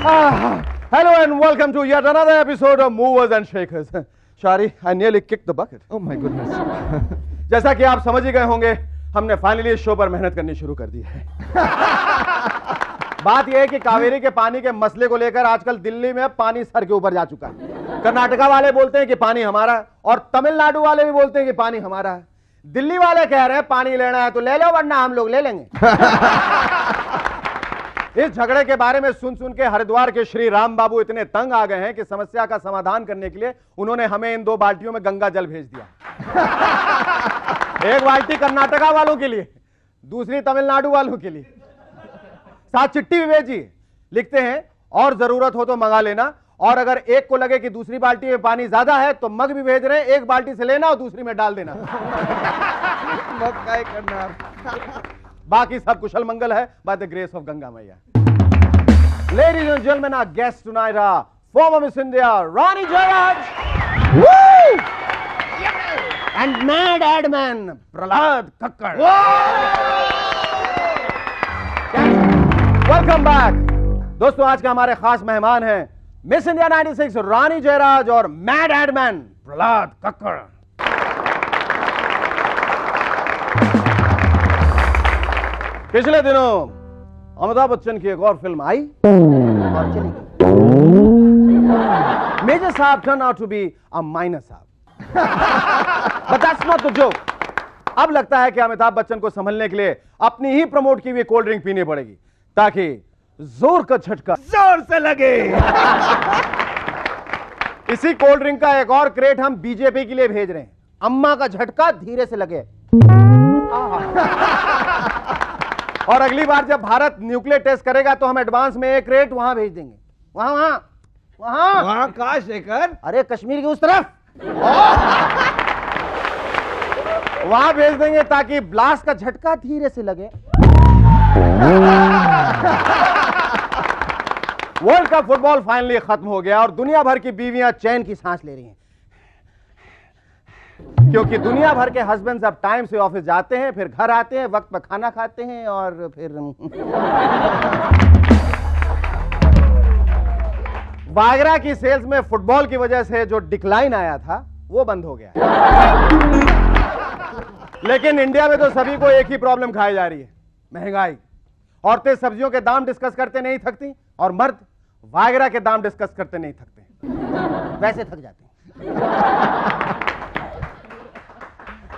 Hello and welcome to yet another episode of Movers and Shakers. Shari, I nearly kicked the bucket. Oh my goodness. जैसा कि आप समझ ही गए होंगे, हमने फाइनली इस शो पर मेहनत करनी शुरू कर दी है। बात यह है कि कावेरी के पानी के मसले को लेकर आजकल दिल्ली में पानी सर के ऊपर जा चुका है। कर्नाटका वाले बोलते हैं कि पानी हमारा है और तमिलनाडु वाले भी बोलते हैं कि पानी हमारा है। दिल्ली वाले कह रहे हैं पानी लेना है तो ले लो वरना हम लोग ले लेंगे। इस झगड़े के बारे में सुन सुन के हरिद्वार के श्री राम बाबू इतने तंग आ गए हैं कि समस्या का समाधान करने के लिए उन्होंने हमें इन 2 बाल्टियों में गंगा जल भेज दिया। एक बाल्टी कर्नाटका वालों के लिए, दूसरी तमिलनाडु वालों के लिए, साथ चिट्ठी भी भेजी। लिखते हैं और जरूरत हो तो मंगा लेना, और अगर एक को लगे कि दूसरी बाल्टी में पानी ज्यादा है तो मग भी भेज रहे हैं, एक बाल्टी से लेना और दूसरी में डाल देना। मग काय करणार? बाकी सब कुशल मंगल है by the grace of Ganga Maiya. Ladies and gentlemen, our guests tonight are former Miss India Rani Jairaj and Mad Adman Prahlad Kakkar. Welcome back. दोस्तों, आज के हमारे खास मेहमान हैं मिस इंडिया 96 रानी जयराज और मैड एडमैन प्रहलाद कक्कड़। पिछले दिनों अमिताभ बच्चन की एक और फिल्म आई और चली गई। Major sahib turn out to be a minor sahib. But that's not the joke. अब लगता है कि अमिताभ बच्चन को संभलने के लिए अपनी ही प्रमोट की हुई कोल्ड ड्रिंक पीनी पड़ेगी ताकि जोर का झटका जोर से लगे। इसी कोल्ड ड्रिंक का एक और क्रेट हम बीजेपी के लिए भेज रहे हैं। अम्मा का झटका धीरे से लगे। और अगली बार जब भारत न्यूक्लियर टेस्ट करेगा तो हम एडवांस में एक क्रेट वहां भेज देंगे। वहां वहां वहां वहां कहां शेखर? अरे कश्मीर की उस तरफ वहां भेज देंगे ताकि ब्लास्ट का झटका धीरे से लगे। वर्ल्ड कप फुटबॉल फाइनली खत्म हो गया और दुनिया भर की बीवियां चैन की सांस ले रही हैं, क्योंकि दुनिया भर के हस्बैंड्स अब टाइम से ऑफिस जाते हैं, फिर घर आते हैं, वक्त पर खाना खाते हैं और फिर वागरा की सेल्स में फुटबॉल की वजह से जो डिक्लाइन आया था वो बंद हो गया। लेकिन इंडिया में तो सभी को एक ही प्रॉब्लम खाई जा रही है, महंगाई। औरतें सब्जियों के दाम डिस्कस करते नहीं थकती और मर्द वागरा के दाम डिस्कस करते नहीं थकते, वैसे थक जाते हैं।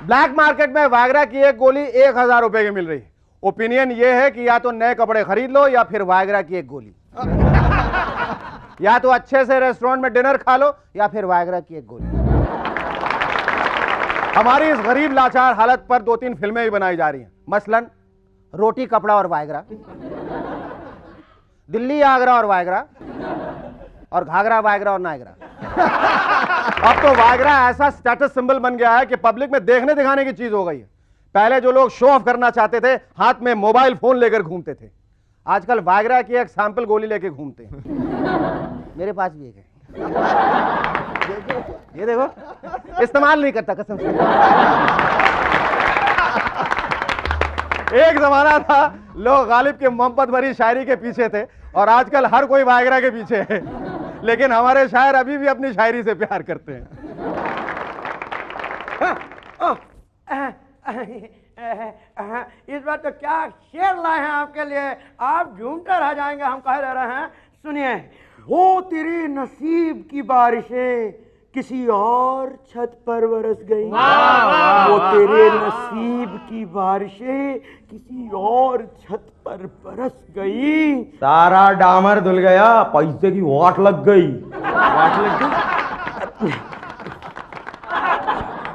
ब्लैक मार्केट में वागरा की एक गोली 1000 रुपए की मिल रही है। ओपिनियन यह है कि या तो नए कपड़े खरीद लो या फिर वागरा की एक गोली। या तो अच्छे से रेस्टोरेंट में डिनर खा लो या फिर वागरा की एक गोली। हमारी इस गरीब लाचार हालत पर 2-3 फिल्में भी बनाई जा रही हैं, मसलन रोटी कपड़ा और वागरा, दिल्ली आगरा और वागरा, और घाघरा वागरा और नायगरा। अब तो वागरा ऐसा स्टेटस सिंबल बन गया है कि पब्लिक में देखने दिखाने की चीज हो गई है। पहले जो लोग शो ऑफ करना चाहते थे हाथ में मोबाइल फोन लेकर घूमते थे, आजकल वागरा की एक सैंपल गोली लेकर घूमते हैं। मेरे पास भी एक है, ये देखो, इस्तेमाल नहीं करता कसम से। एक जमाना था लोग गालिब के मोहब्बत भरी शायरी के पीछे थे और आजकल हर कोई वागरा के पीछे है, लेकिन हमारे शायर अभी भी अपनी शायरी से प्यार करते हैं। इस बार तो क्या शेर लाए हैं आपके लिए, आप झूमते रह जाएंगे। हम कह दे रहे हैं, सुनिए। वो तेरे नसीब की बारिशें किसी और छत पर बरस गई, वो तेरे नसीब की बारिशें किसी और छत पर बरस गई। सारा डामर धुल गया, पैसे की वाट लग गई। वाट लग गई।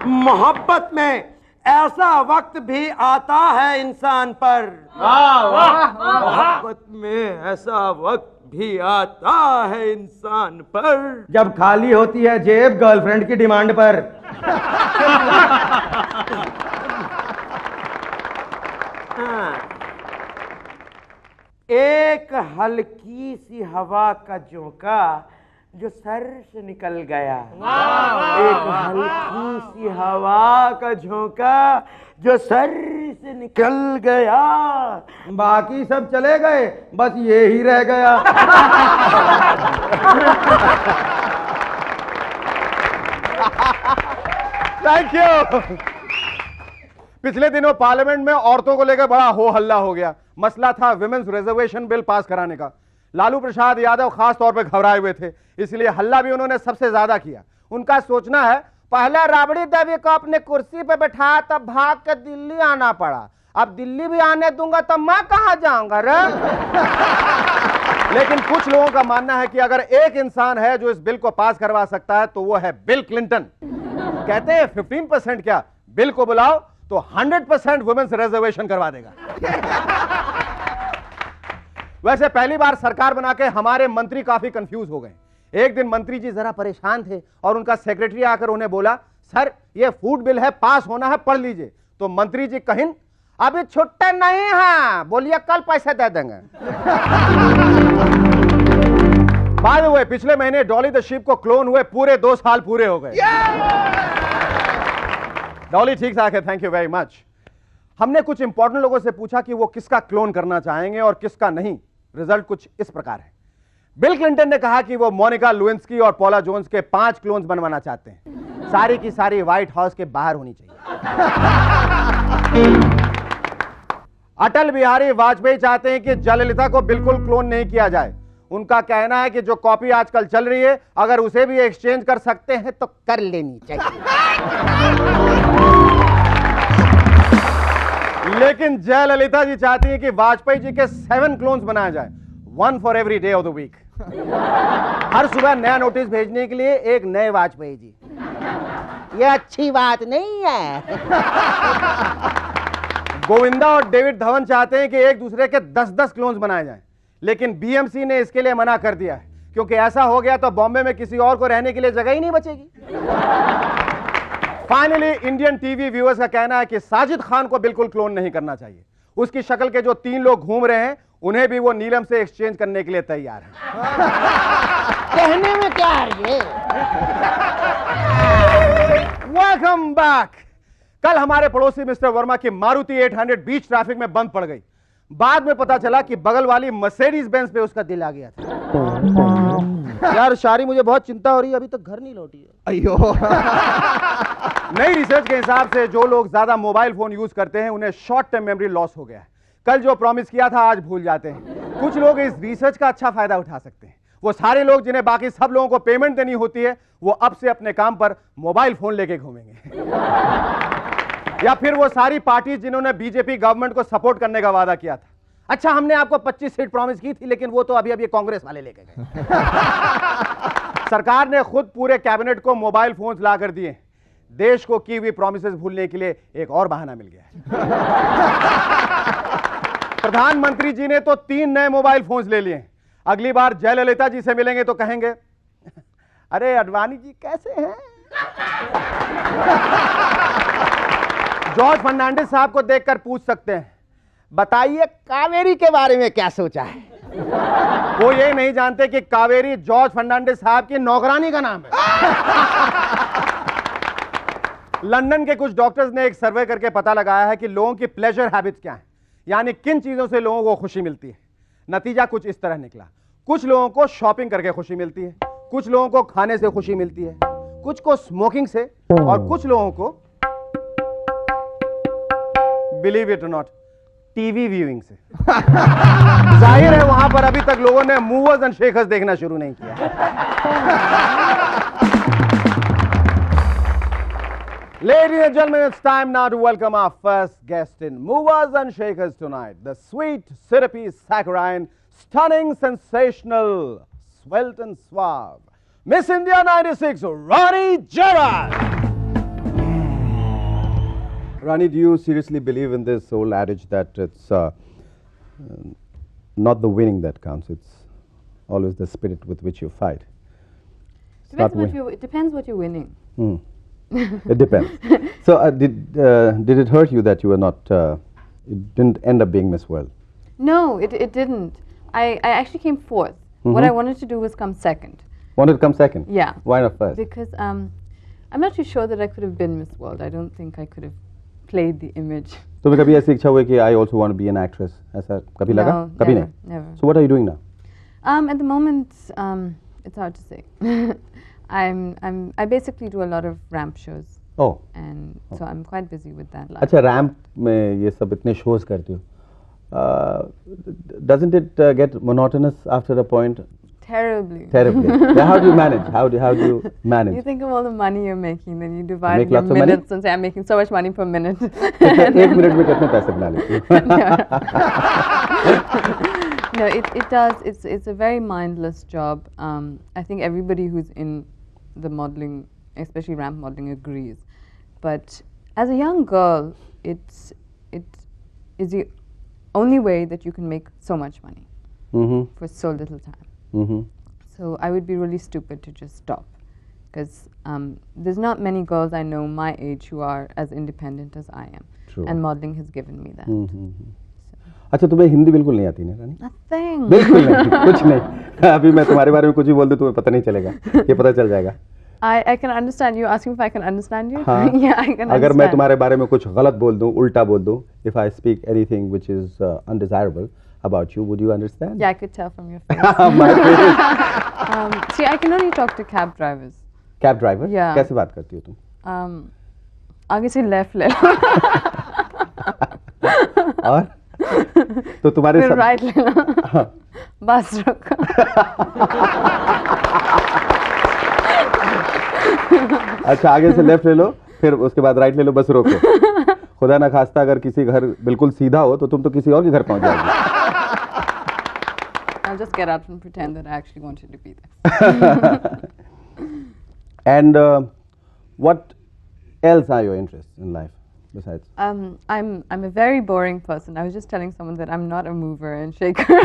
मोहब्बत में ऐसा वक्त भी आता है इंसान पर, मोहब्बत में ऐसा वक्त भी आता है इंसान पर, जब खाली होती है जेब गर्लफ्रेंड की डिमांड पर। हाँ। एक हल्की सी हवा का झोंका जो सर से निकल गया, एक हल्की सी हवा का झोंका जो सर से निकल गया। बाकी सब चले गए, बस ये ही रह गया। Thank you. पिछले दिनों पार्लियामेंट में औरतों को लेकर बड़ा हो हल्ला हो गया। मसला था विमेन्स रिजर्वेशन बिल पास कराने का। लालू प्रसाद यादव खास तौर पर घबराए हुए थे, इसलिए हल्ला भी उन्होंने सबसे ज्यादा किया। उनका सोचना है, पहले राबड़ी देवी को अपने कुर्सी पे बैठाया, तब भाग के दिल्ली आना पड़ा, अब दिल्ली भी आने दूंगा तो मैं कहां जाऊंगा रे। लेकिन कुछ लोगों का मानना है कि अगर एक इंसान है जो इस बिल को पास करवा सकता है तो वो है बिल क्लिंटन। कहते हैं 15% क्या, बिल को बुलाओ तो 100% वुमेन्स रिजर्वेशन करवा देगा। वैसे पहली बार सरकार बना के हमारे मंत्री काफी कंफ्यूज हो गए। एक दिन मंत्री जी जरा परेशान थे और उनका सेक्रेटरी आकर उन्हें बोला, सर ये फूड बिल है, पास होना है, पढ़ लीजिए। तो मंत्री जी कहिन, अभी छुट्टे नहीं है, बोलिए कल पैसे दे देंगे। बाय द वे, पिछले महीने डॉली द शिप को क्लोन हुए पूरे 2 साल पूरे हो गए। डॉली ठीक ठाक है, थैंक यू वेरी मच। हमने कुछ इंपॉर्टेंट लोगों से पूछा कि वो किसका क्लोन करना चाहेंगे और किसका नहीं। रिजल्ट कुछ इस प्रकार है। बिल क्लिंटन ने कहा कि वो मोनिका लुइंस्की और पॉला जोन्स के 5 क्लोन्स बनवाना चाहते हैं। सारी की सारी व्हाइट हाउस के बाहर होनी चाहिए। अटल बिहारी वाजपेयी चाहते हैं कि जयललिता को बिल्कुल क्लोन नहीं किया जाए। उनका कहना है कि जो कॉपी आजकल चल रही है, अगर उसे भी एक्सचेंज कर सकते हैं तो कर लेनी चाहिए। लेकिन जयललिता जी चाहती हैं कि वाजपेयी जी के 7 क्लोन्स बनाया जाए, 1 for every day of the week. हर सुबह नया नोटिस भेजने के लिए एक नए वाजपेयी जी। ये अच्छी बात नहीं है। गोविंदा और डेविड धवन चाहते हैं कि एक दूसरे के 10-10 क्लोन्स बनाए जाएं, लेकिन बीएमसी ने इसके लिए मना कर दिया है, क्योंकि ऐसा हो गया तो बॉम्बे में किसी और को रहने के लिए जगह ही नहीं बचेगी। फाइनली इंडियन टीवी व्यूअर्स का कहना है कि साजिद खान को बिल्कुल क्लोन नहीं करना चाहिए। उसकी शक्ल के जो 3 लोग घूम रहे हैं, उन्हें भी वो नीलम से एक्सचेंज करने के लिए तैयार है। कहने में क्या है ये। Welcome back. कल हमारे पड़ोसी मिस्टर वर्मा की मारुति 800 बीच ट्रैफिक में बंद पड़ गई। बाद में पता चला कि बगल वाली मर्सिडीज बेंज पे उसका दिल आ गया था। यार शारी, मुझे बहुत चिंता हो रही है, अभी तक घर नहीं लौटी है। अयो। नई रिसर्च के हिसाब से जो लोग ज्यादा मोबाइल फोन यूज करते हैं उन्हें शॉर्ट टर्म मेमोरी लॉस हो गया है। कल जो प्रॉमिस किया था आज भूल जाते हैं। कुछ लोग इस रिसर्च का अच्छा फायदा उठा सकते हैं। वो सारे लोग जिन्हें बाकी सब लोगों को पेमेंट देनी होती है, वो अब से अपने काम पर मोबाइल फोन लेके घूमेंगे। या फिर वो सारी पार्टी जिन्होंने बीजेपी गवर्नमेंट को सपोर्ट करने का वादा किया था। अच्छा, हमने आपको 25 सीट प्रॉमिस की थी, लेकिन वो तो अभी अभी कांग्रेस वाले लेके गए। सरकार ने खुद पूरे कैबिनेट को मोबाइल फोन्स ला कर दिए। देश को की हुई प्रॉमिसेस भूलने के लिए एक और बहाना मिल गया। प्रधानमंत्री जी ने तो 3 नए मोबाइल फोन्स ले लिए। अगली बार जयललिता जी से मिलेंगे तो कहेंगे, अरे अडवाणी जी कैसे हैं। जॉर्ज फर्नांडिस साहब को देखकर पूछ सकते हैं, बताइए कावेरी के बारे में क्या सोचा है। वो ये नहीं जानते कि कावेरी जॉर्ज फर्नांडिस साहब की नौकरानी का नाम है। लंदन के कुछ डॉक्टर्स ने एक सर्वे करके पता लगाया है कि लोगों की प्लेजर हैबिट्स क्या हैं, यानी किन चीजों से लोगों को खुशी मिलती है। नतीजा कुछ इस तरह निकला। कुछ लोगों को शॉपिंग करके खुशी मिलती है, कुछ लोगों को खाने से खुशी मिलती है, कुछ को स्मोकिंग से, और कुछ लोगों को, बिलीव इट और नॉट, टीवी व्यूइंग से। जाहिर है वहां पर अभी तक लोगों ने मूवर्स एंड शेकर्स देखना शुरू नहीं किया। Ladies and gentlemen, it's time now to welcome our first guest in Movers and Shakers tonight. The sweet, syrupy, saccharine, stunning, sensational, svelte and suave, Miss India 96, Rani Gerard. Rani, do you seriously believe in this old adage that it's not the winning that counts, it's always the spirit with which you fight? It depends what you're winning. It depends. So did it hurt you that you were not, you didn't end up being Miss World? No, it didn't. I actually came fourth. What I wanted to do was come second. Wanted to come second? Yeah. Why not first? Because I'm not too sure that I could have been Miss World. I don't think I could have played the image. तुम्हें कभी ऐसी इच्छा हुई कि I also want to be an actress? ऐसा कभी लगा? No, कभी never, नहीं? never. So what are you doing now? At the moment, it's hard to say. I basically do a lot of ramp shows, Oh. and so I'm quite busy with that. अच्छा ramp में ये सब इतने shows करती हो. Doesn't it get monotonous after a point? Terribly. Terribly. Yeah, how do you manage? How do you manage? You think of all the money you're making, then you divide make your lots of money? minutes and say, I'm making so much money per minute. एक minute में कितने पैसे बना लेती हो? No, it does. It's a very mindless job. I think everybody who's in the modeling, especially ramp modeling, agrees. But as a young girl, it is the only way that you can make so much money Mm-hmm. for so little time. Mm-hmm. So I would be really stupid to just stop, because there's not many girls I know my age who are as independent as I am. True. And modeling has given me that. अच्छा तुम्हें हिंदी बिल्कुल नहीं आती ना रानी? Nothing. बिल्कुल नहीं, कुछ नहीं. अभी मैं तुम्हारे बारे में कुछ भी बोल दूं तुम्हें पता नहीं चलेगा. ये पता चल जाएगा. I can understand you asking if I can understand you. हाँ. Yeah, I can अगर मैं understand. तुम्हारे बारे में कुछ गलत बोल दूं, उल्टा बोल दूं, if I speak anything which is undesirable about you, would you understand? Yeah, I could tell from your face. My face. See, I can only talk to cab drivers. Cab driver? Yeah. कैसे बात करती हो तुम? आगे से left ले लो, और तो तुम्हारे फिर सब राइट ले लो, बस रुको. अच्छा आगे से लेफ्ट ले लो, फिर उसके बाद राइट ले लो, बस रोको. खुदा ना खास्ता अगर किसी घर बिल्कुल सीधा हो तो तुम तो किसी और के घर पहुंच जाओगे. I'll just get out and pretend that I actually wanted to be there. And what else are your interests in life besides? I'm a very boring person. I was just telling someone that I'm not a mover and shaker.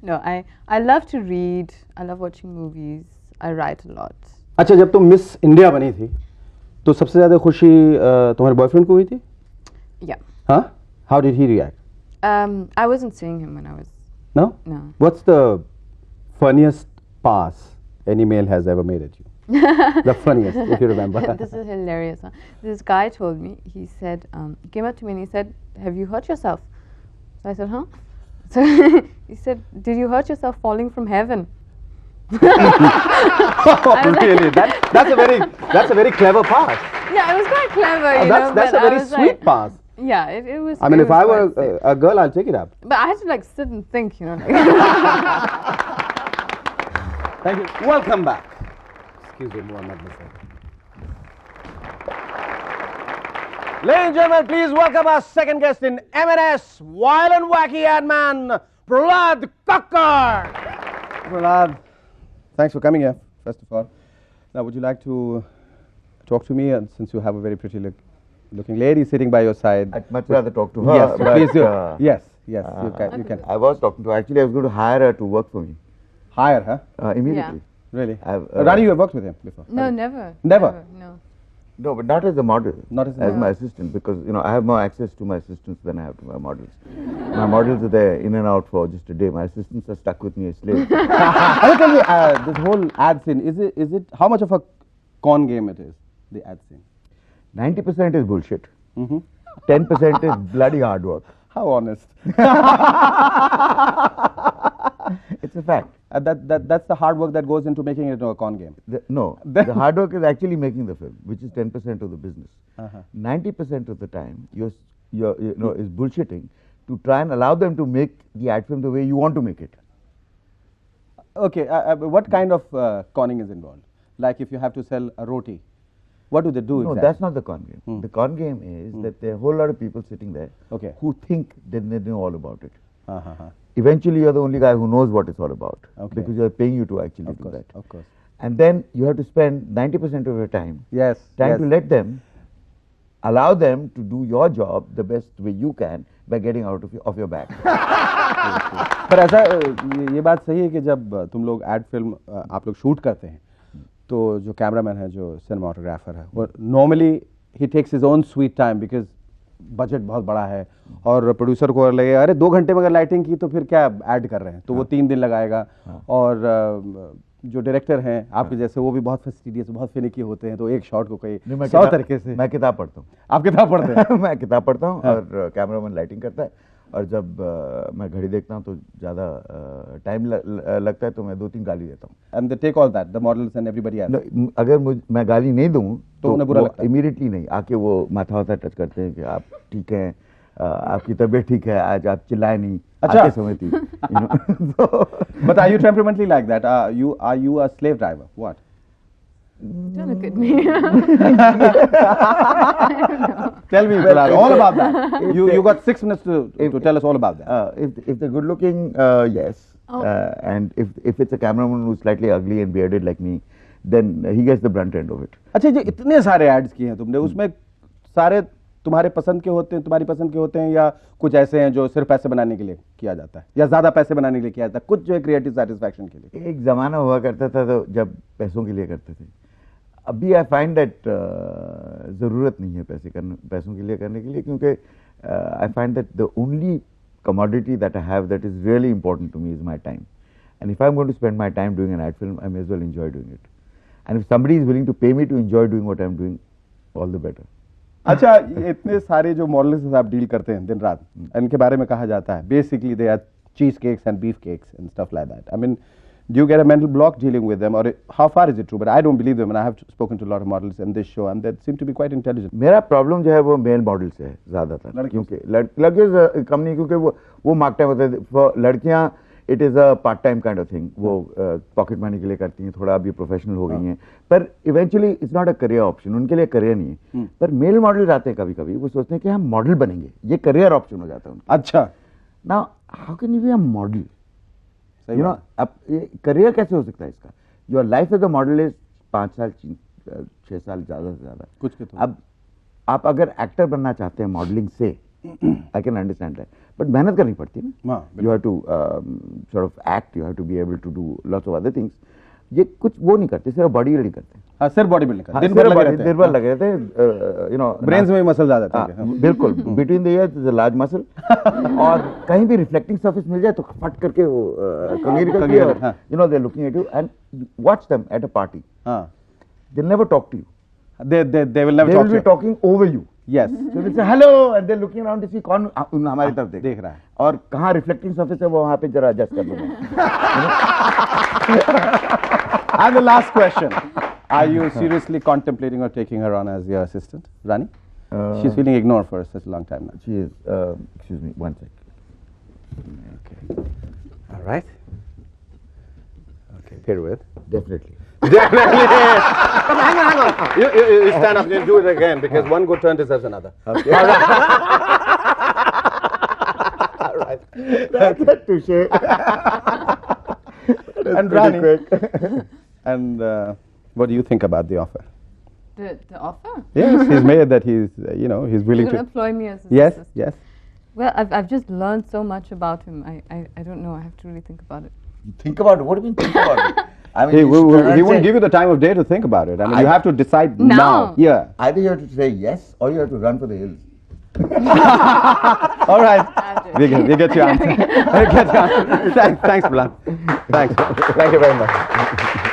No, I love to read. I love watching movies. I write a lot. अच्छा जब तुम miss India बनी थी तो सबसे ज्यादा खुशी तुम्हारे बॉयफ्रेंड को हुई थी? Yeah. हाँ? How did he react? I wasn't seeing him when I was. No? No. What's the funniest pass any male has ever made at you? The funniest, if you remember. This is hilarious. Huh? This guy told me, he said, he came up to me and he said, have you hurt yourself? So I said, huh? So he said, did you hurt yourself falling from heaven? Oh, really? That's a very clever pass. Yeah, it was quite clever, you That's know. a but I very was sweet like, pass. Yeah, it was. I mean, it if was I were quite sweet. a girl, I'll take it up. But I had to like sit and think, you know. Like Thank you. Welcome back. Excuse me, Muhammad Nasir. Ladies and gentlemen, please welcome our second guest in M&S, Wild and Wacky Ad Man, Prahlad Kakkar. Prahlad, thanks for coming here, first of all. Now, would you like to talk to me, since you have a very pretty looking lady sitting by your side? I'd much rather talk to her. Yes, but, please do. Yes, you can. I was talking to her. Actually, I was going to hire her to work for me Hire her? immediately. Really? I've, Rani, you have worked with him before? no, never. Never? No. No, but not as a model. Not as a model. my assistant, because I have more access to my assistants than I have to my models. My models are there in and out for just a day. My assistants are stuck with me as slaves. Tell me, this whole ad scene, is it how much of a con game it is, the ad scene? 90% is bullshit. Mm-hmm. 10% is bloody hard work. How honest. It's a fact. That's the hard work that goes into making it into a con game. The hard work is actually making the film, which is 10% of the business. 90% of the time, is bullshitting to try and allow them to make the ad film the way you want to make it. Okay, what kind of conning is involved? Like if you have to sell a roti, what do they do No, exactly? that's not the con game. The con game is that there are a whole lot of people sitting there Okay. who think that they know all about it. Uh-huh. Eventually, you're the only guy who knows what it's all about, Okay. because you're paying you to actually Of do course, that. of course. And then you have to spend 90% of your time Yes. trying yes. to let them, allow them to do your job the best way you can by getting out of your back. पर ऐसा ये बात सही है कि जब तुम लोग एड फिल्म आप लोग शूट करते हैं तो जो कैमरामैन है जो सिनेमाटोग्राफर है वो normally he takes his own sweet time because budget बहुत बड़ा है और प्रोड्यूसर को लगे अरे 2 घंटे में अगर लाइटिंग की तो फिर क्या ऐड कर रहे हैं तो वो 3 दिन लगाएगा और जो डायरेक्टर हैं आपके जैसे, वो भी बहुत फैस्टिडियस, बहुत फिनिकी होते हैं, तो एक शॉट को कई नहीं, मैं 100 तरीके से। मैं किताब पढ़ता हूँ। आप किताब पढ़ते हैं? मैं किताब पढ़ता हूँ और कैमरामैन लाइटिंग करता है, और जब मैं घड़ी देखता हूँ तो ज़्यादा टाइम लगता है तो मैं 2-3 गाली देता हूँ। And they take all that, the models and everybody else. अगर मैं गाली नहीं दूँ तो उन्हें बुरा लगता है? इमीडिएटली नहीं, आके वो माथा वाथा टच करते हैं कि आप ठीक हैं, आपकी तबीयत ठीक है, आज आप चिल्लाए नहीं। अच्छा। आते समय थी, you know, so- But are you temperamentally like that? Are you a slave driver? What? Don't look at me. Tell me, Bilal, all about that. You got 6 minutes to tell us all about that. if they're good looking, yes. Oh. And if it's a cameraman who's slightly ugly and bearded like me, then he gets the brunt end of it. अच्छा, जो इतने सारे ads किए हैं तुमने, उसमें सारे तुम्हारे पसंद के होते हैं, तुम्हारी पसंद के होते हैं, या कुछ ऐसे हैं जो सिर्फ पैसे बनाने के लिए किया जाता है, या ज्यादा पैसे बनाने के लिए किया जाता है, कुछ जो है क्रिएटिव सेटिस्फैक्शन के लिए? एक ज़माना हुआ करता था तो जब पैसों के लिए करते थे। अभी आई फाइंड दैट ज़रूरत नहीं है पैसों के लिए करने के लिए, क्योंकि I find that the only commodity that I have that is really important to me is my time. And if I'm going to spend my time doing an ad film, I may as well enjoy doing it. And if somebody is willing to pay me to enjoy doing what I'm doing, all the better. अच्छा, ये इतने सारे जो models से आप deal करते हैं दिन रात, इनके बारे में कहा जाता है बेसिकली दे आर चीज cakes and beef cakes and stuff like that. I mean, do you get a mental block dealing with them, or how far is it true? But I don't believe them, and I have spoken to a lot of models in this show, and they seem to be quite intelligent. मेरा problem जो है वो mail model से है ज़्यादातर, क्योंकि लड़के कम नहीं, क्योंकि वो मार्क टाइम होता है। लड़कियाँ it is a part time kind of thing, वो पॉकेट मनी के लिए करती हैं, थोड़ा अभी प्रोफेशनल हो गई हैं, पर eventually it's not a career option, उनके लिए करियर नहीं है। पर मेल मॉडल आते हैं कभी कभी, वो सोचते हैं कि हम मॉडल बनेंगे, ये करियर ऑप्शन हो जाता है उनका। अच्छा, now how can you be a model? You know, अब ये करियर कैसे हो सकता है इसका? Your life as a model is 5 साल 6 साल ज़्यादा से ज़्यादा कुछ के तो। अब आप अगर एक्टर बनना चाहते हैं मॉडलिंग से, I can understand that, but मेहनत करनी पड़ती है ना। हाँ, you have to sort of act, you have to be able to do lots of other things. ये कुछ वो नहीं करते, सिर्फ बॉडी बिल्डिंग करते हैं। हाँ, सिर्फ बॉडी बिल्डिंग हाँ, दिन भर लगे रहते हैं। दिन भर लगे रहते हैं, यू नो, ब्रेन्स में भी मसल्स आ जाते हैं। बिल्कुल, between the years is a large muscle, और कहीं भी रिफ्लेक्टिंग सरफेस मिल जाए तो फट करके वो कंगीर करती है, हाँ। You know, they are looking at you and watch them at a party, हाँ, they never talk to you, they will never they talk will to be you. Talking over you. Yes. So they say hello and they're looking around to see कौन हमारी तरफ देख रहा है, और कहाँ reflecting surface है वो वहाँ पे जरा एडजस्ट कर दूंगा। And the last question, are you seriously contemplating or taking her on as your assistant, Rani? She's feeling ignored for such a long time now. She is, excuse me, one sec. Okay. All right. Okay, pirouette. Definitely. Definitely. Come, hang on. You stand up and do it again, because one good turn deserves another. Okay. All right. That's a touche. And Rani, and what do you think about the offer? The offer? Yes, he's made that he's, you know, he's willing You're to. going to employ me as his Yes, assistant? yes. Well, I've just learned so much about him. I don't know. I have to really think about it. Think about it. What do you mean think about it? I mean, He, you should not he won't say- give you the time of day to think about it. I mean, you have to decide Now. now. Yeah. Either you have to say yes or you have to run for the hills. All right. We get your answer. We get your answer. Thanks, Bilal. Thanks. Thank you very much.